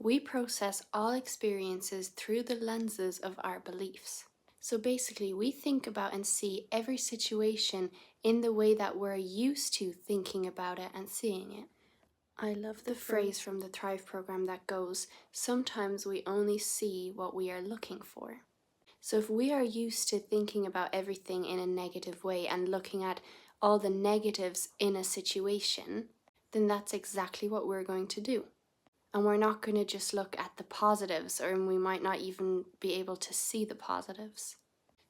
We process all experiences through the lenses of our beliefs. So basically, we think about and see every situation in the way that we're used to thinking about it and seeing it. I love the phrase from the Thrive program that goes, "Sometimes we only see what we are looking for." So if we are used to thinking about everything in a negative way and looking at all the negatives in a situation, then that's exactly what we're going to do. And we're not going to just look at the positives, or we might not even be able to see the positives.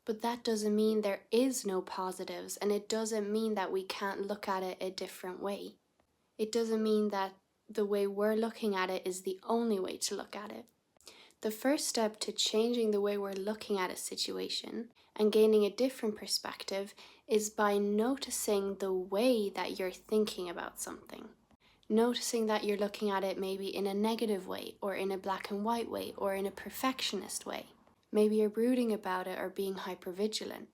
But that doesn't mean there is no positives, and it doesn't mean that we can't look at it a different way. It doesn't mean that the way we're looking at it is the only way to look at it. The first step to changing the way we're looking at a situation and gaining a different perspective is by noticing the way that you're thinking about something. Noticing that you're looking at it maybe in a negative way, or in a black and white way, or in a perfectionist way. Maybe you're brooding about it or being hypervigilant.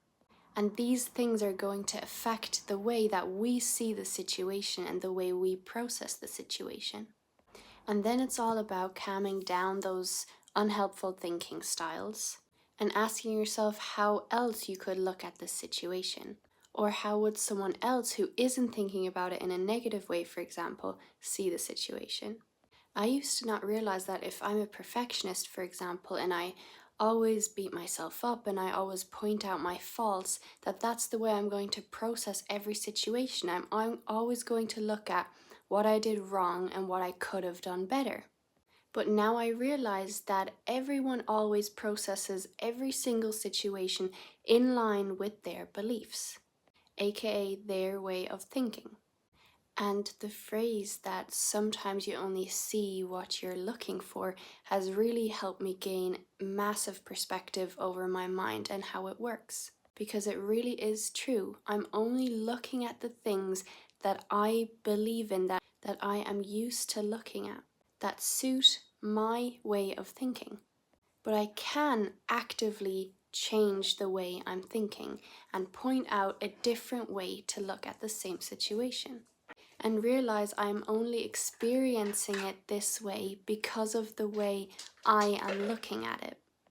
And these things are going to affect the way that we see the situation and the way we process the situation. And then it's all about calming down those unhelpful thinking styles and asking yourself how else you could look at this situation. Or how would someone else who isn't thinking about it in a negative way, for example, see the situation? I used to not realize that if I'm a perfectionist, for example, and I always beat myself up and I always point out my faults, that's the way I'm going to process every situation. I'm always going to look at what I did wrong and what I could have done better. But now I realize that everyone always processes every single situation in line with their beliefs, aka their way of thinking. And the phrase that sometimes you only see what you're looking for has really helped me gain massive perspective over my mind and how it works. Because it really is true. I'm only looking at the things that I believe in, that I am used to looking at, that suit my way of thinking. But I can actively change the way I'm thinking and point out a different way to look at the same situation. And realize I'm only experiencing it this way because of the way I am looking at it.